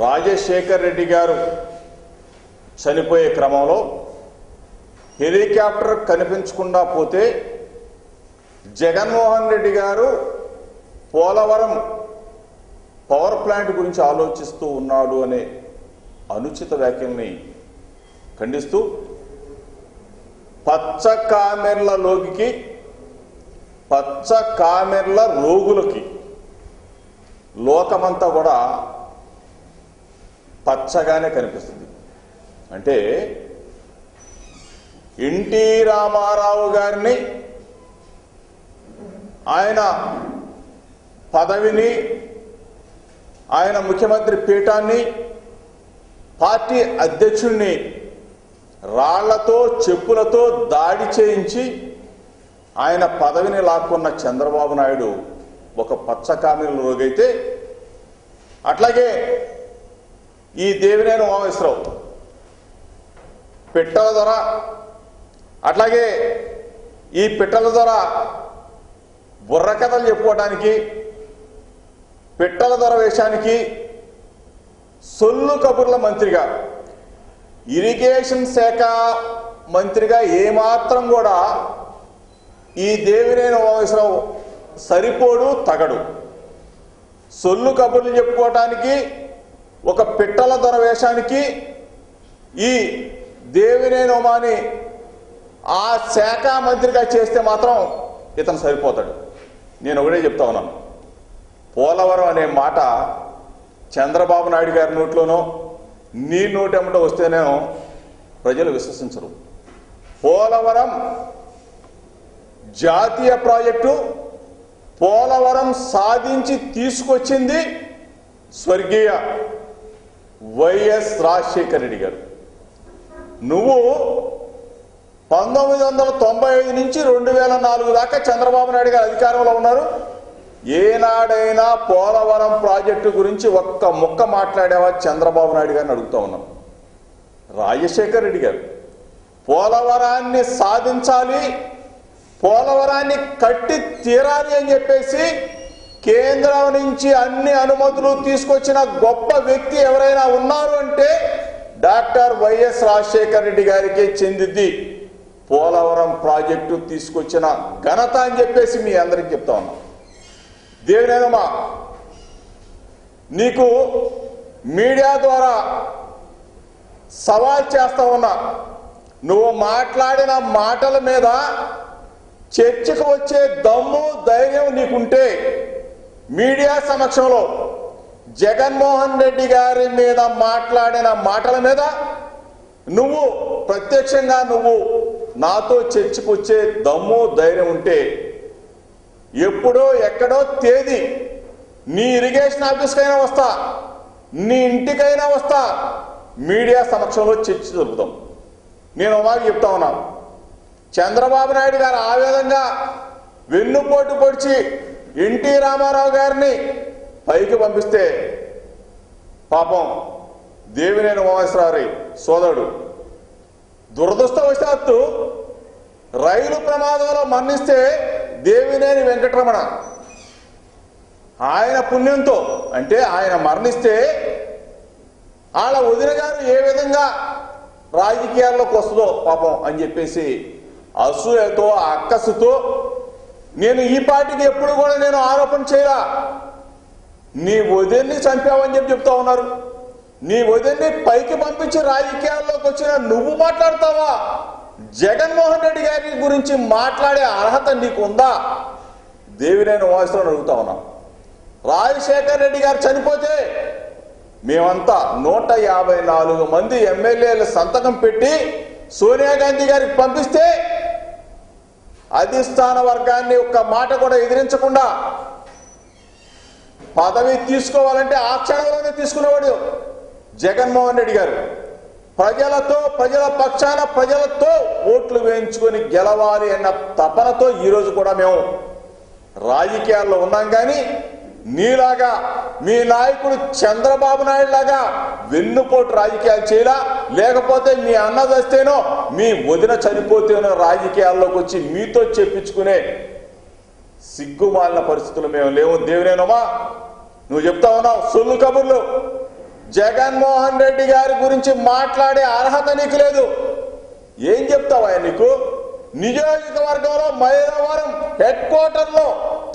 రాజశేఖర్ రెడ్డి గారు చనిపోయే క్రమంలో హెలికాప్టర్ కనిపించకుండా పోతే జగన్మోహన్ రెడ్డి గారు పోలవరం పవర్ ప్లాంట్ గురించి ఆలోచిస్తూ ఉన్నాడు అనే అనుచిత వ్యాఖ్యల్ని ఖండిస్తూ పచ్చ కామెర్ల రోగులకి లోకమంతా కూడా పచ్చగానే కనిపిస్తుంది. అంటే ఎన్టీ రామారావు గారిని ఆయన పదవిని ఆయన ముఖ్యమంత్రి పీఠాన్ని పార్టీ అధ్యక్షుడిని రాళ్లతో చెప్పులతో దాడి చేయించి ఆయన పదవిని లాక్కున్న చంద్రబాబు నాయుడు ఒక పచ్చకామెల రోగైతే, అట్లాగే ఈ దేవినేని ఉమామహేశ్వరరావు పిట్టల ద్వారా, అట్లాగే ఈ పిట్టల ద్వారా బుర్రకథలు చెప్పుకోవడానికి, పిట్టల ద్వారా వేషానికి సొల్లు కబుర్ల మంత్రిగా, ఇరిగేషన్ శాఖ మంత్రిగా ఏమాత్రం కూడా ఈ దేవినేని ఉమామహేశ్వరరావు సరిపోడు, తగడు. సొల్లు కబుర్లు చెప్పుకోవటానికి, ఒక పిట్టల ధర వేషానికి ఈ దేవినేని ఉమాని ఆ శాఖ మంత్రిగా చేస్తే మాత్రం ఇతను సరిపోతాడు. నేను ఒకటే చెప్తా ఉన్నాను, పోలవరం అనే మాట చంద్రబాబు నాయుడు గారి నోట్లోనో నీ నోటెమ్మట వస్తేనేమో ప్రజలు విశ్వసించరు. పోలవరం జాతీయ ప్రాజెక్టు, పోలవరం సాధించి తీసుకొచ్చింది స్వర్గీయ వైఎస్ రాజశేఖర రెడ్డి గారు. నువ్వు 1995 నుంచి 2004 దాకా చంద్రబాబు నాయుడు గారు అధికారంలో ఉన్నారు. ఏనాడైనా పోలవరం ప్రాజెక్టు గురించి ఒక్క ముక్క మాట్లాడావా చంద్రబాబు నాయుడు గారిని అడుగుతా ఉన్నాం. రాజశేఖర రెడ్డి గారు పోలవరాన్ని సాధించాలి, పోలవరాన్ని కట్టి తీరాలి అని చెప్పేసి కేంద్రం నుంచి అన్ని అనుమతులు తీసుకొచ్చిన గొప్ప వ్యక్తి ఎవరైనా ఉన్నారు అంటే డాక్టర్ వైఎస్ రాజశేఖర రెడ్డి గారికి చెందిద్ది పోలవరం ప్రాజెక్టు తీసుకొచ్చిన ఘనత అని చెప్పేసి మీ అందరికి చెప్తా ఉన్నాం. దేవినేనమ్మా, నీకు మీడియా ద్వారా సవాల్ చేస్తా ఉన్నా, నువ్వు మాట్లాడిన మాటల మీద చర్చకు వచ్చే దమ్ము ధైర్యం నీకుంటే మీడియా సమక్షంలో జగన్మోహన్ రెడ్డి గారి మీద మాట్లాడిన మాటల మీద నువ్వు ప్రత్యక్షంగా నువ్వు నాతో చర్చకు వచ్చే దమ్ము ధైర్యం ఉంటే ఎప్పుడో ఎక్కడో తేదీ నీ ఇరిగేషన్ ఆఫీస్కైనా వస్తా, నీ ఇంటికైనా వస్తా, మీడియా సమక్షంలో చర్చ జరుపుతాం. నేను ఒకసారి చెప్తా ఉన్నా, చంద్రబాబు నాయుడు గారు ఆ విధంగా వెన్నుపోటు పొడిచి ఎన్టీ రామారావు గారిని పైకి పంపిస్తే పాపం దేవినేని ఉమామహేశ్వరరావు సోదరుడు దురదృష్టవశాత్తు రైలు ప్రమాదంలో మరణిస్తే దేవినేని వెంకటరమణ ఆయన పుణ్యంతో, అంటే ఆయన మరణిస్తే వాళ్ళ వదిన గారు ఏ విధంగా రాజకీయాల్లోకి వస్తుందో పాపం అని చెప్పేసి అసూయతో అక్కసుతో నేను ఈ పార్టీకి ఎప్పుడు కూడా నేను ఆరోపణ చేయలా. నీ వదిన్ని చంపావని చెప్తా ఉన్నారు. నీ వదిన్ని పైకి పంపించి రాజకీయాల్లోకి వచ్చిన నువ్వు మాట్లాడతావా? జగన్మోహన్ రెడ్డి గారి గురించి మాట్లాడే అర్హత నీకు ఉందా? దేవినేని ఉమామహేశ్వరరావు అడుగుతా ఉన్నా. రాజశేఖర్ రెడ్డి గారు చనిపోతే మేమంతా 154 మంది ఎమ్మెల్యేలు సంతకం పెట్టి సోనియా గాంధీ గారికి పంపిస్తే అధిష్టాన వర్గాన్ని ఒక్క మాట కూడా ఎదిరించకుండా పదవి తీసుకోవాలంటే ఆ క్షణంలోనే తీసుకునేవాడు జగన్మోహన్ రెడ్డి గారు. ప్రజలతో, ప్రజల పక్షాన ప్రజలతో ఓట్లు వేయించుకొని గెలవాలి అన్న తపనతో ఈరోజు కూడా మేము రాజకీయాల్లో ఉన్నాం. కానీ నీలాగా మీ నాయకుడు చంద్రబాబు నాయుడు లాగా వెన్నుపోటు రాజకీయాలు చేయలా, లేకపోతే మీ అన్న చస్తేనో మీ వదిన చనిపోతేనో రాజకీయాల్లోకి వచ్చి మీతో చెప్పించుకునే సిగ్గుమాలిన పరిస్థితులు మేము లేవు. దేవినేనమ్మా, నువ్వు చెప్తా ఉన్నావు సొల్లు కబుర్లు. జగన్మోహన్ రెడ్డి గారి గురించి మాట్లాడే అర్హత నీకు లేదు. ఏం చెప్తావా నీకు? నియోజకవర్గంలో మైలవరం హెడ్ క్వార్టర్లో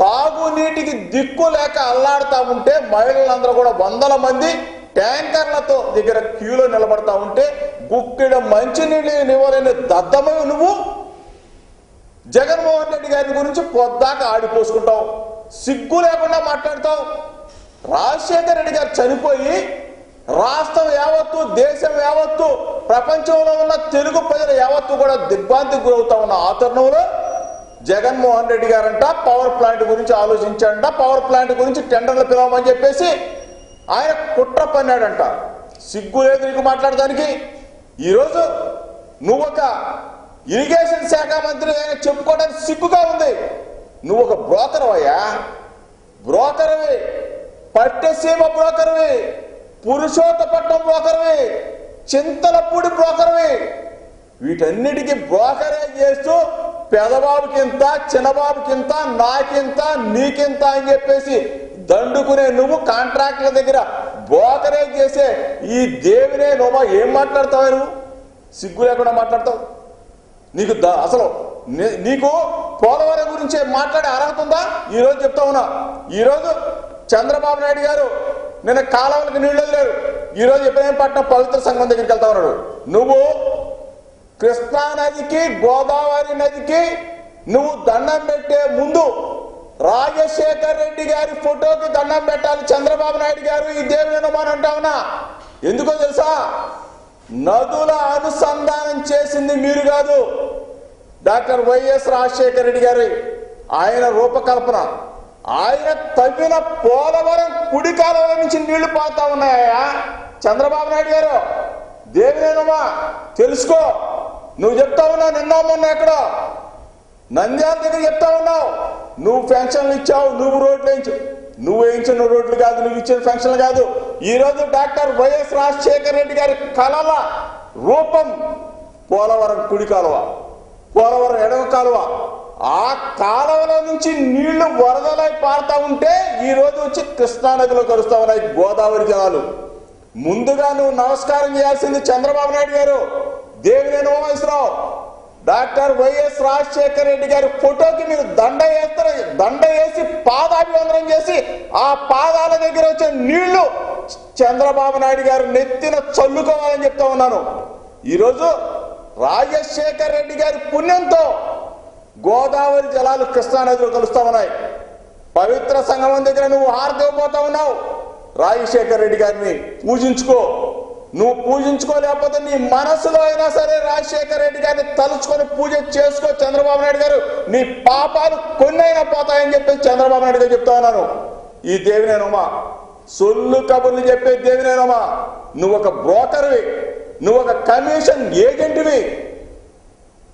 తాగునీటికి దిక్కు లేక అల్లాడుతా ఉంటే మహిళలందరూ కూడా వందల మంది ట్యాంకర్లతో దగ్గర క్యూలో నిలబడతా ఉంటే గుక్కిడ మంచినీళ్ళు ఇవ్వలేని దద్దమవి నువ్వు జగన్మోహన్ రెడ్డి గారి గురించి పొద్దాక ఆడిపోసుకుంటావు, సిగ్గు లేకుండా మాట్లాడతావు. రాజశేఖర రెడ్డి గారు చనిపోయి రాష్ట్రం యావత్తు, దేశం యావత్తు, ప్రపంచంలో ఉన్న తెలుగు ప్రజలు యావత్తు కూడా దిగ్భ్రాంతికి గురవుతా ఉన్న ఆ తరుణంలో జగన్మోహన్ రెడ్డి గారంట పవర్ ప్లాంట్ గురించి ఆలోచించాడంట, పవర్ ప్లాంట్ గురించి టెండర్లు పిలవమని చెప్పేసి ఆయన కుట్ర పన్నాడంట. సిగ్గు లేదు నీకు మాట్లాడడానికి. ఈరోజు నువ్వు ఒక ఇరిగేషన్ శాఖ మంత్రి ఆయన చెప్పుకోవడానికి సిగ్గుగా ఉంది. నువ్వు ఒక బ్రోకర్ అయ్యా, బ్రోకర్వి, పట్టెసీమ బ్రోకర్వి, పురుషోత్తపట్నం బ్రోకర్వి, చింతలపూడి బ్రోకర్వి. వీటన్నిటికీ బ్రోకరే చేస్తూ పెదబాబుకింత, చిన్నబాబుకింత, నాకింత, నీకింత అని చెప్పేసి దండుకునే నువ్వు కాంట్రాక్టుల దగ్గర బ్రోకరే చేసే ఈ దేవినే నువ్వు ఏం మాట్లాడతావు? నువ్వు సిగ్గు లేకుండా మాట్లాడతావు. నీకు అసలు నీకు పోలవరం గురించి మాట్లాడే అర్హత ఉందా? ఈరోజు చెప్తా ఉన్నా. ఈరోజు చంద్రబాబు నాయుడు గారు నిన్న కాలువలకు నీళ్లు వదిలేరు. ఈరోజు ఇబ్రహీంపట్నం పవిత్ర సంఘం దగ్గరికి వెళ్తా ఉన్నాడు. నువ్వు కృష్ణా నదికి, గోదావరి నదికి నువ్వు దండం పెట్టే ముందు రాజశేఖర్ రెడ్డి గారి ఫోటోకి దండం పెట్టాలి చంద్రబాబు నాయుడు గారు. ఈ దేవినేనోమని అంటా ఉన్నా. ఎందుకో తెలుసా? నదుల అనుసంధానం చేసింది మీరు కాదు, డాక్టర్ వైఎస్ రాజశేఖర రెడ్డి గారి ఆయన రూపకల్పన. ఆయన తవ్విన పోలవరం కుడి కాలువల నుంచి నీళ్లు పారుతా ఉన్నాయా చంద్రబాబు నాయుడు గారు? దేవినేనోమా తెలుసుకో. నువ్వు చెప్తా ఉన్నావు నిన్న మొన్న ఎక్కడో నంద్యాల దగ్గర చెప్తా ఉన్నావు. నువ్వు పెన్షన్లు ఇచ్చావు, నువ్వు రోడ్లు వేయించావు. నువ్వు వేయించిన రోడ్లు కాదు, నువ్వు ఇచ్చిన పెన్షన్లు కాదు. ఈరోజు డాక్టర్ వైఎస్ రాజశేఖర రెడ్డి గారి కళల రూపం పోలవరం కుడి కాలువ, పోలవరం ఎడమ కాలువ. ఆ కాలువలో నుంచి నీళ్లు వరదలై పారుతా ఉంటే ఈ రోజు వచ్చి కృష్ణానదిలో కలుస్తా ఉన్నాయి గోదావరి జలాలు. ముందుగా నువ్వు నమస్కారం చేయాల్సింది చంద్రబాబు నాయుడు గారు, దేవినేని ఉమామహేశ్వరరావు, డాక్టర్ వైఎస్ రాజశేఖర రెడ్డి గారి ఫోటోకి మీరు దండ వేసి పాదాభివందనం చేసి ఆ పాదాల దగ్గర వచ్చే నీళ్లు చంద్రబాబు నాయుడు గారు నెత్తిన చల్లుకోవాలని చెప్తా ఉన్నాను. ఈరోజు రాజశేఖర రెడ్డి గారి పుణ్యంతో గోదావరి జలాలు కృష్ణానదిలో కలుస్తా ఉన్నాయి. పవిత్ర సంగమం దగ్గర నువ్వు హారతివ్వబోతా ఉన్నావు. రాజశేఖర రెడ్డి గారిని పూజించుకో. నువ్వు పూజించుకోలేకపోతే నీ మనసులో అయినా సరే రాజశేఖర రెడ్డి గారిని తలుచుకొని పూజ చేసుకో. చంద్రబాబు నాయుడు గారు నీ పాపాలు కొన్నైనా పోతాయని చెప్పేసి చంద్రబాబు నాయుడు గారు చెప్తా ఉన్నాను. ఈ దేవినేనోమా సొల్లు కబుర్లు చెప్పే దేవినేనోమా, నువ్వు ఒక బ్రోకర్వి, నువ్వు ఒక కమిషన్ ఏజెంట్వి.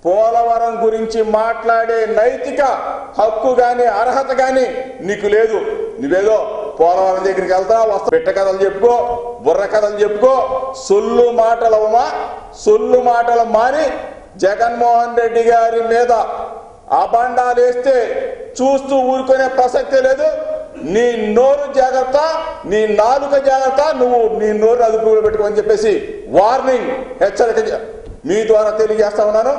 పోలవరం గురించి మాట్లాడే నైతిక హక్కు గాని అర్హత గాని నీకు లేదు. నువ్వేదో పోలవరం దగ్గరికి వెళ్తా వస్తా పెట్ట కథలు చెప్పుకో, బుర్ర కథలు చెప్పుకో. సొల్లు మాటలు మాని జగన్మోహన్ రెడ్డి గారి మీద అబండాలు వేస్తే చూస్తూ ఊరుకునే ప్రసక్తే లేదు. నీ నోరు జాగ్రత్త, నీ నాలుక జాగ్రత్త, నువ్వు నీ నోరు అదుపులో పెట్టుకోని చెప్పేసి వార్నింగ్, హెచ్చరిక మీ ద్వారా తెలియజేస్తా ఉన్నాను.